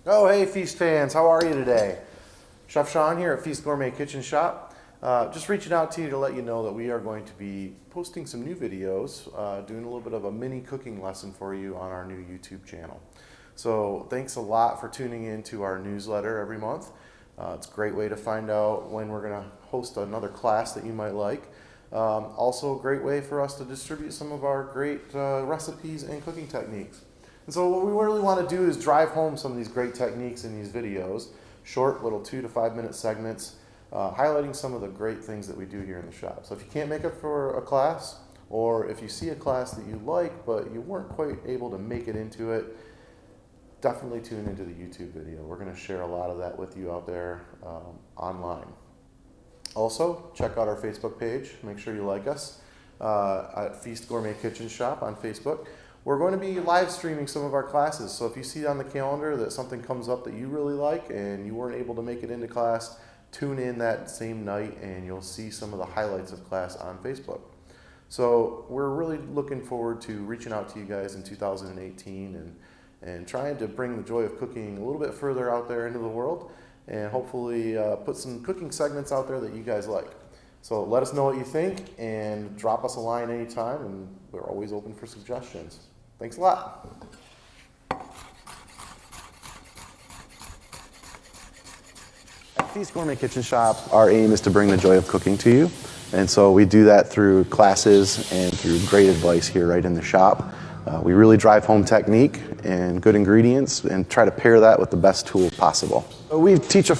Oh, hey Feast fans, how are you today? Chef Sean here at Feast Gourmet Kitchen Shop. Just reaching out to you to let you know that we are going to be posting some new videos, doing a little bit of a mini cooking lesson for you on our new YouTube channel. So thanks a lot for tuning in to our newsletter every month. It's a great way to find out when we're going to host another class that you might like. Also a great way for us to distribute some of our great recipes and cooking techniques. And so what we really want to do is drive home some of these great techniques in these videos, short little 2 to 5 minute segments, highlighting some of the great things that we do here in the shop. So if you can't make it for a class, or if you see a class that you like but you weren't quite able to make it into it, definitely tune into the YouTube video. We're going to share a lot of that with you out there online. Also, check out our Facebook page. Make sure you like us at Feast Gourmet Kitchen Shop on Facebook. We're going to be live streaming some of our classes, so if you see on the calendar that something comes up that you really like and you weren't able to make it into class, tune in that same night and you'll see some of the highlights of class on Facebook. So we're really looking forward to reaching out to you guys in 2018 and trying to bring the joy of cooking a little bit further out there into the world, and hopefully put some cooking segments out there that you guys like. So let us know what you think and drop us a line anytime, and we're always open for suggestions. Thanks a lot. At Feast Gourmet Kitchen Shop, our aim is to bring the joy of cooking to you. And so we do that through classes and through great advice here right in the shop. We really drive home technique and good ingredients and try to pair that with the best tools possible. We teach a